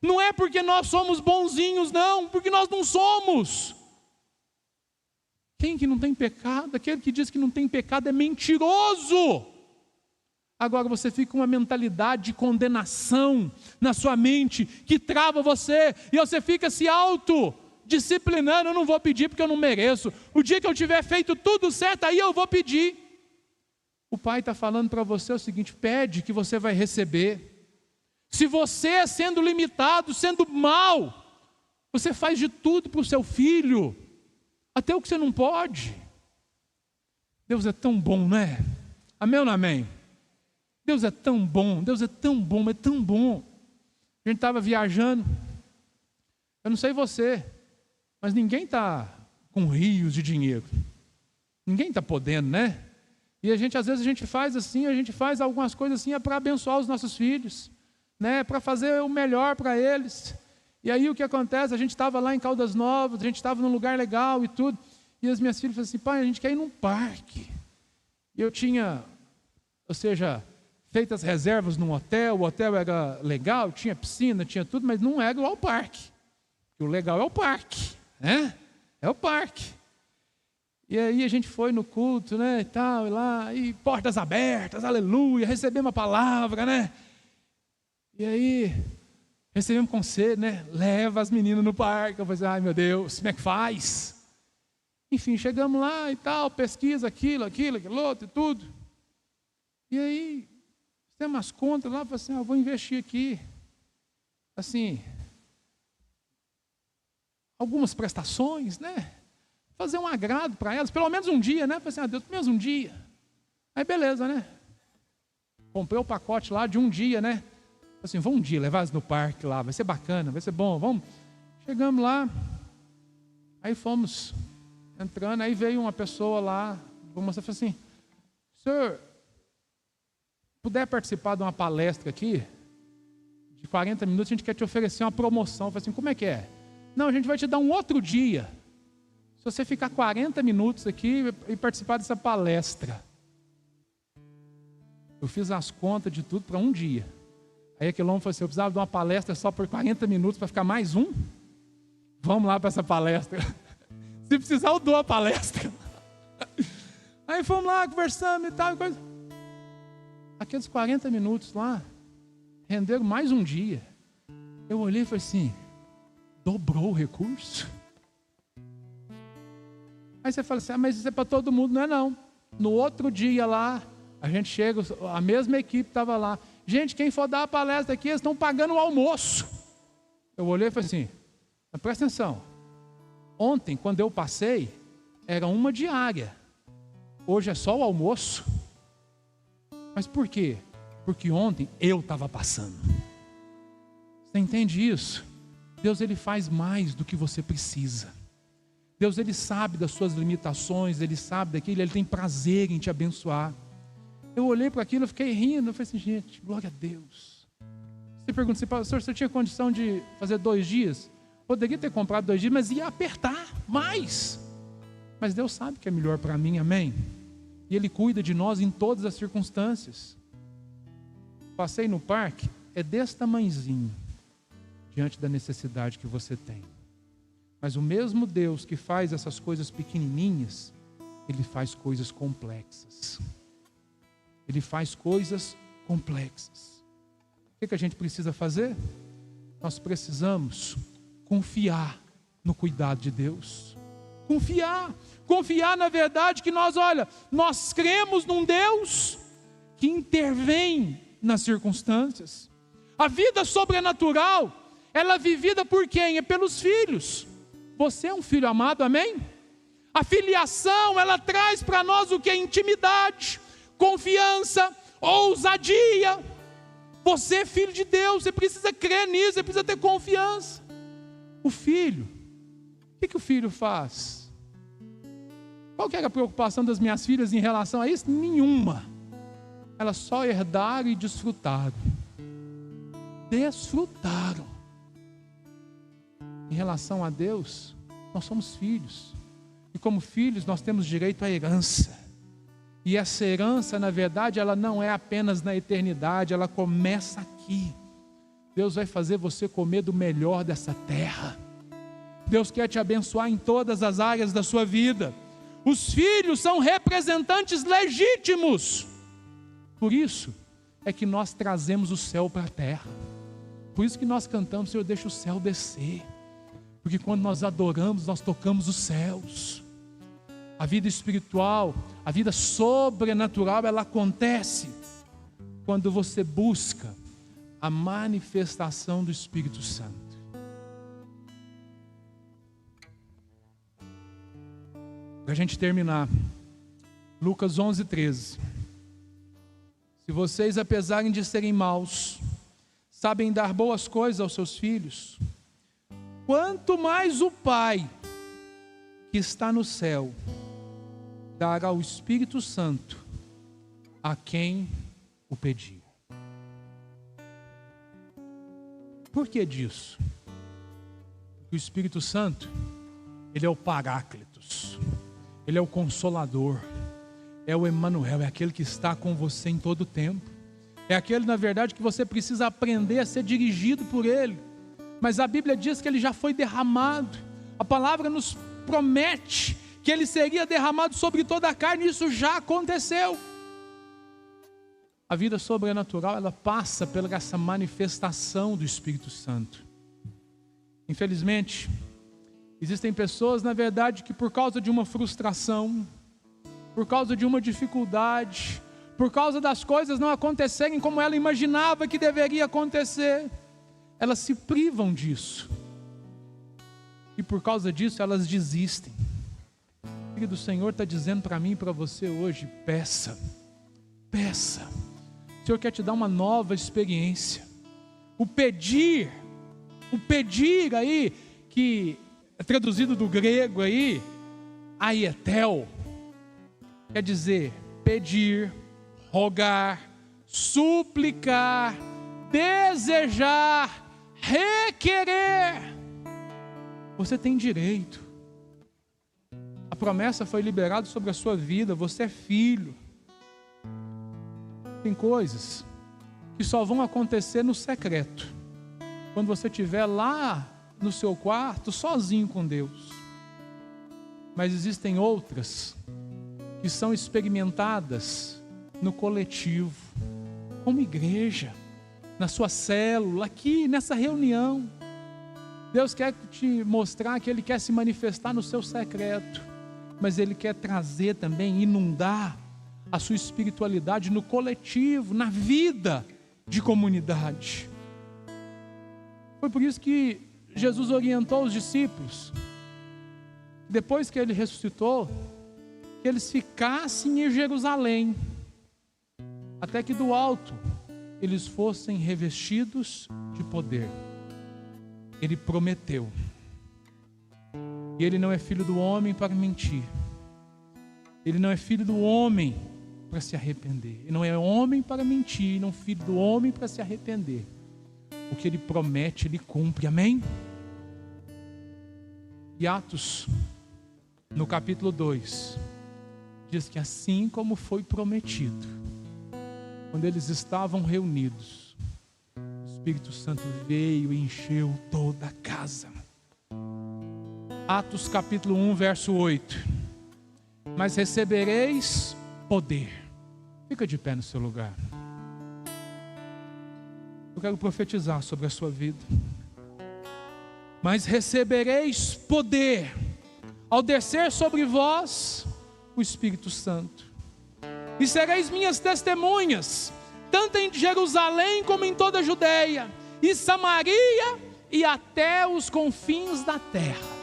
Não é porque nós somos bonzinhos, não, porque nós não somos. Quem que não tem pecado? Aquele que diz que não tem pecado é mentiroso. Agora você fica com uma mentalidade de condenação na sua mente, que trava você, e você fica se autodisciplinando, eu não vou pedir porque eu não mereço. O dia que eu tiver feito tudo certo, aí eu vou pedir. O Pai está falando para você o seguinte, pede que você vai receber. Se você, sendo limitado, sendo mau, você faz de tudo para o seu filho, até o que você não pode. Deus é tão bom, não é? Amém ou não amém? Deus é tão bom, Deus é tão bom, é tão bom. A gente estava viajando, eu não sei você, mas ninguém está com rios de dinheiro. Ninguém está podendo, né? E às vezes a gente faz assim, a gente faz algumas coisas assim, é para abençoar os nossos filhos, né? Para fazer o melhor para eles. E aí o que acontece? A gente estava lá em Caldas Novas, a gente estava num lugar legal e tudo, e as minhas filhas falaram assim, pai, a gente quer ir num parque. E eu tinha, feito as reservas num hotel, o hotel era legal, tinha piscina, tinha tudo, mas não era igual ao parque. Porque o legal é o parque, né? É o parque. E aí a gente foi no culto, né, e tal, e lá, e portas abertas, aleluia, recebemos a palavra, né? E aí, recebemos conselho, né? Leva as meninas no parque. Eu falei assim, ai meu Deus, como é que faz? Enfim, chegamos lá e tal, pesquisa, aquilo, outro e tudo. E aí, temos as contas lá, eu falei assim, eu vou investir aqui, assim, algumas prestações, né? Fazer um agrado para elas, pelo menos um dia, né? Falei assim, Deus, pelo menos um dia. Aí beleza, né? Comprei o pacote lá de um dia, né? Falei assim, vamos um dia levar elas no parque lá, vai ser bacana, vai ser bom, vamos. Chegamos lá, aí fomos entrando, aí veio uma pessoa lá, uma moça falou assim, senhor, puder participar de uma palestra aqui, de 40 minutos, a gente quer te oferecer uma promoção. Eu falei assim, como é que é? Não, a gente vai te dar um outro dia. Se você ficar 40 minutos aqui e participar dessa palestra. Eu fiz as contas de tudo para um dia. Aí aquele homem falou assim, eu precisava de uma palestra só por 40 minutos para ficar mais um? Vamos lá para essa palestra. Se precisar, eu dou a palestra. Aí fomos lá, conversamos e tal. E coisa. Aqueles 40 minutos lá, renderam mais um dia. Eu olhei e falei assim, dobrou o recurso? Aí você fala assim, mas isso é para todo mundo, não é não. No outro dia lá, a gente chega, a mesma equipe estava lá. Gente, quem for dar a palestra aqui, eles estão pagando o almoço. Eu olhei e falei assim, presta atenção. Ontem, quando eu passei, era uma diária. Hoje é só o almoço. Mas por quê? Porque ontem eu estava passando. Você entende isso? Deus, Ele faz mais do que você precisa. Deus, Ele sabe das suas limitações, Ele sabe daquilo, Ele tem prazer em te abençoar. Eu olhei para aquilo, eu fiquei rindo, eu falei assim, gente, glória a Deus. Você pergunta assim, pastor, você tinha condição de fazer 2 dias? Poderia ter comprado 2 dias, mas ia apertar mais. Mas Deus sabe que é melhor para mim, amém? E Ele cuida de nós em todas as circunstâncias. Passei no parque, é desse tamanhozinho, diante da necessidade que você tem. Mas o mesmo Deus que faz essas coisas pequenininhas, Ele faz coisas complexas. Ele faz coisas complexas. O que a gente precisa fazer? Nós precisamos confiar no cuidado de Deus. Confiar na verdade que nós cremos num Deus que intervém nas circunstâncias. A vida sobrenatural, ela é vivida por quem? É pelos filhos. Você é um filho amado, amém? A filiação, ela traz para nós o que é intimidade, confiança, ousadia. Você é filho de Deus, você precisa crer nisso, você precisa ter confiança. O filho, o que o filho faz? Qual que era a preocupação das minhas filhas em relação a isso? Nenhuma. Elas só herdaram e desfrutaram. Em relação a Deus, nós somos filhos. E como filhos, nós temos direito à herança. E essa herança, na verdade, ela não é apenas na eternidade, ela começa aqui. Deus vai fazer você comer do melhor dessa terra. Deus quer te abençoar em todas as áreas da sua vida. Os filhos são representantes legítimos. Por isso é que nós trazemos o céu para a terra. Por isso que nós cantamos, Senhor, deixa o céu descer. Porque quando nós adoramos, nós tocamos os céus. A vida espiritual, a vida sobrenatural, ela acontece quando você busca a manifestação do Espírito Santo. Para a gente terminar, Lucas 11:13. Se vocês, apesar de serem maus, sabem dar boas coisas aos seus filhos, quanto mais o Pai que está no céu dará o Espírito Santo a quem o pedir. Por que disso? Porque o Espírito Santo, ele é o Paráclitos, ele é o Consolador, é o Emanuel, é aquele que está com você em todo o tempo. É aquele, na verdade, que você precisa aprender a ser dirigido por ele. Mas a Bíblia diz que ele já foi derramado. A palavra nos promete que ele seria derramado sobre toda a carne, e isso já aconteceu. A vida sobrenatural, ela passa pela essa manifestação do Espírito Santo. Infelizmente, existem pessoas, na verdade, que por causa de uma frustração, por causa de uma dificuldade, por causa das coisas não acontecerem como ela imaginava que deveria acontecer, elas se privam disso. E por causa disso elas desistem. Querido, o Senhor está dizendo para mim e para você hoje, peça. O Senhor quer te dar uma nova experiência. O pedir aí, que é traduzido do grego aí, aietel, quer dizer pedir, rogar, suplicar, desejar, requerer. Você tem direito. A promessa foi liberada sobre a sua vida. Você é filho. Tem coisas que só vão acontecer no secreto, quando você estiver lá no seu quarto, sozinho com Deus. Mas existem outras que são experimentadas no coletivo, como igreja, na sua célula, aqui nessa reunião. Deus quer te mostrar que Ele quer se manifestar no seu secreto, mas Ele quer trazer também, inundar a sua espiritualidade no coletivo, na vida de comunidade. Foi por isso que Jesus orientou os discípulos, depois que Ele ressuscitou, que eles ficassem em Jerusalém, até que do alto eles fossem revestidos de poder. Ele prometeu. E Ele não é filho do homem para mentir. Ele não é filho do homem para se arrepender. Ele não é homem para mentir, não filho do homem para se arrepender. O que Ele promete, Ele cumpre. Amém? E Atos, no capítulo 2, diz que assim como foi prometido, quando eles estavam reunidos, o Espírito Santo veio e encheu toda a casa. Atos capítulo 1, verso 8. Mas recebereis poder. Fica de pé no seu lugar. Eu quero profetizar sobre a sua vida. Mas recebereis poder ao descer sobre vós o Espírito Santo. E sereis minhas testemunhas, tanto em Jerusalém como em toda a Judeia e Samaria e até os confins da terra.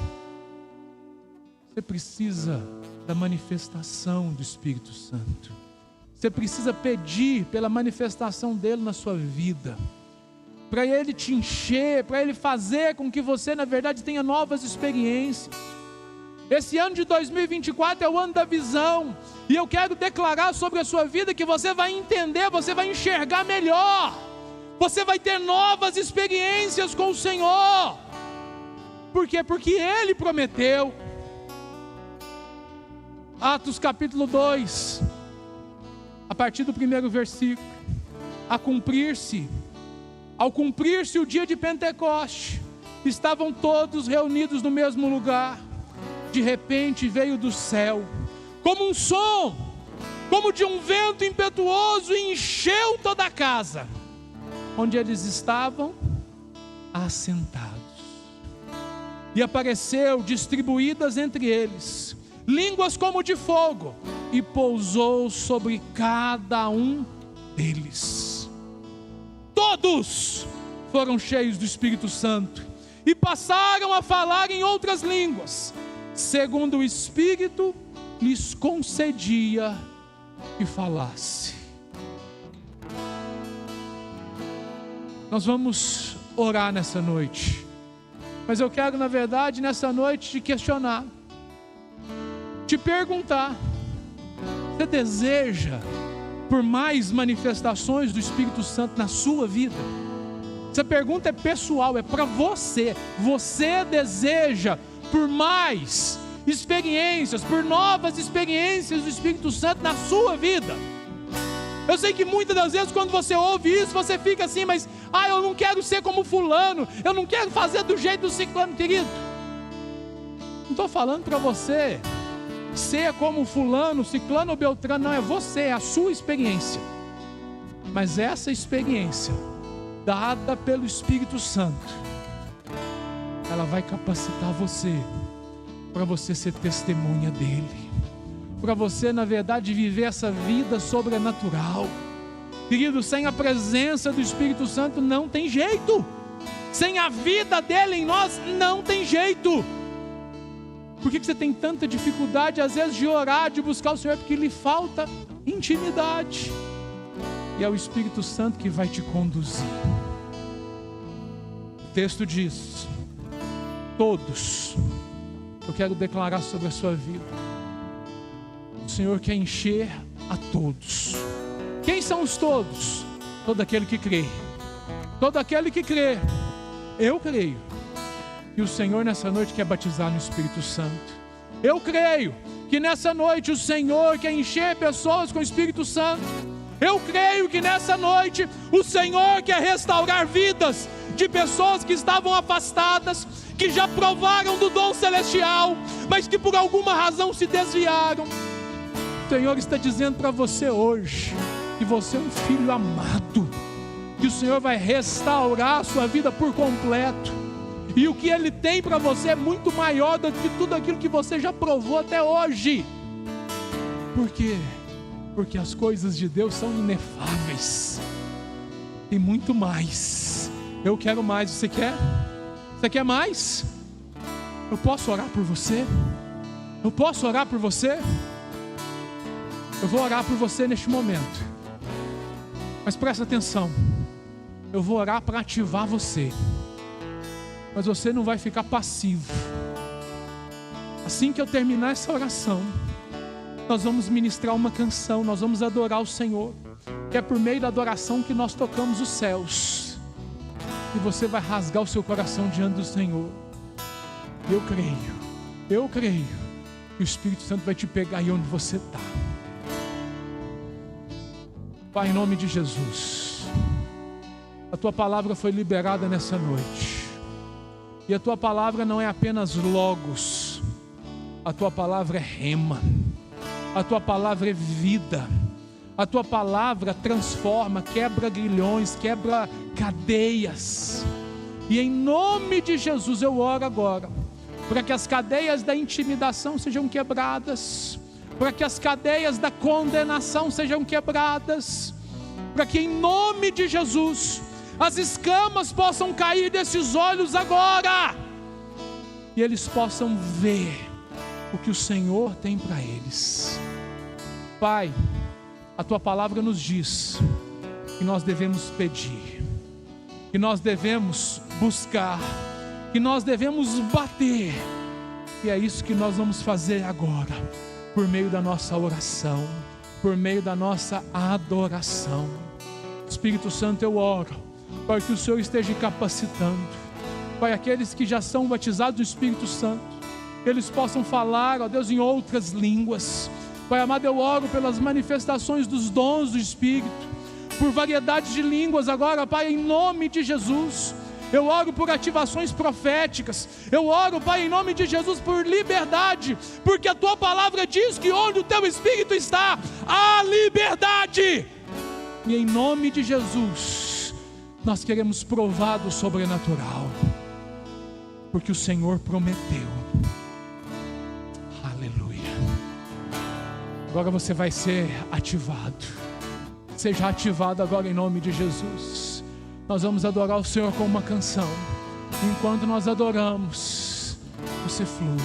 Você precisa da manifestação do Espírito Santo. Você precisa pedir pela manifestação dele na sua vida, para ele te encher, para ele fazer com que você, na verdade, tenha novas experiências. Esse ano de 2024 é o ano da visão, e eu quero declarar sobre a sua vida que você vai entender, você vai enxergar melhor, você vai ter novas experiências com o Senhor. Por quê? Porque Ele prometeu. Atos capítulo 2, a partir do primeiro versículo. Ao cumprir-se o dia de Pentecoste, estavam todos reunidos no mesmo lugar. De repente veio do céu, como um som, como de um vento impetuoso, e encheu toda a casa, onde eles estavam assentados. E apareceu distribuídas entre eles línguas como de fogo, e pousou sobre cada um deles. Todos foram cheios do Espírito Santo e passaram a falar em outras línguas, segundo o Espírito lhes concedia que falasse. Nós vamos orar nessa noite, mas eu quero, na verdade, nessa noite te questionar, te perguntar: você deseja por mais manifestações do Espírito Santo na sua vida? Essa pergunta é pessoal, é para você. Você deseja por mais experiências, por novas experiências do Espírito Santo na sua vida? Eu sei que muitas das vezes quando você ouve isso, você fica assim, mas eu não quero ser como fulano, eu não quero fazer do jeito do ciclano. Querido, não estou falando para você ser como fulano, ciclano ou beltrano, não, é você, é a sua experiência. Mas essa experiência dada pelo Espírito Santo, ela vai capacitar você para você ser testemunha dele, para você, na verdade, viver essa vida sobrenatural. Querido, sem a presença do Espírito Santo não tem jeito. Sem a vida dele em nós não tem jeito. Por que você tem tanta dificuldade às vezes de orar, de buscar o Senhor? Porque lhe falta intimidade. E é o Espírito Santo que vai te conduzir. O texto diz: todos. Eu quero declarar sobre a sua vida, o Senhor quer encher a todos. Quem são os todos? Todo aquele que crê. Todo aquele que crê. Eu creio que o Senhor nessa noite quer batizar no Espírito Santo. Eu creio que nessa noite o Senhor quer encher pessoas com o Espírito Santo. Eu creio que nessa noite o Senhor quer restaurar vidas de pessoas que estavam afastadas, que já provaram do dom celestial, mas que por alguma razão se desviaram. O Senhor está dizendo para você hoje que você é um filho amado, que o Senhor vai restaurar a sua vida por completo, e o que Ele tem para você é muito maior do que tudo aquilo que você já provou até hoje. Por quê? Porque as coisas de Deus são inefáveis, tem muito mais. Eu quero mais, você quer? Você quer mais? Eu posso orar por você? Eu posso orar por você? Eu vou orar por você neste momento, mas presta atenção, eu vou orar para ativar você, mas você não vai ficar passivo. Assim que eu terminar essa oração, nós vamos ministrar uma canção, nós vamos adorar o Senhor, que é por meio da adoração que nós tocamos os céus, e você vai rasgar o seu coração diante do Senhor. Eu creio que o Espírito Santo vai te pegar aí onde você está. Pai, em nome de Jesus, a Tua palavra foi liberada nessa noite, e a Tua palavra não é apenas logos, a Tua palavra é rema, a Tua palavra é vida, a Tua palavra transforma, quebra grilhões, quebra cadeias, e em nome de Jesus eu oro agora, para que as cadeias da intimidação sejam quebradas, para que as cadeias da condenação sejam quebradas, para que em nome de Jesus as escamas possam cair desses olhos agora, e eles possam ver o que o Senhor tem para eles. Pai, a Tua palavra nos diz que nós devemos pedir, que nós devemos buscar, que nós devemos bater, e é isso que nós vamos fazer agora, por meio da nossa oração, por meio da nossa adoração. Espírito Santo, eu oro para que o Senhor esteja capacitando, Pai, aqueles que já são batizados do Espírito Santo, que eles possam falar, ó Deus, em outras línguas. Pai amado, eu oro pelas manifestações dos dons do Espírito, por variedade de línguas agora, Pai, em nome de Jesus. Eu oro por ativações proféticas, eu oro, Pai, em nome de Jesus, por liberdade, porque a Tua palavra diz que onde o Teu Espírito está, há liberdade, e em nome de Jesus, nós queremos provar do sobrenatural, porque o Senhor prometeu. Aleluia. Agora você vai ser ativado, seja ativado agora em nome de Jesus. Nós vamos adorar o Senhor com uma canção. Enquanto nós adoramos, você flui.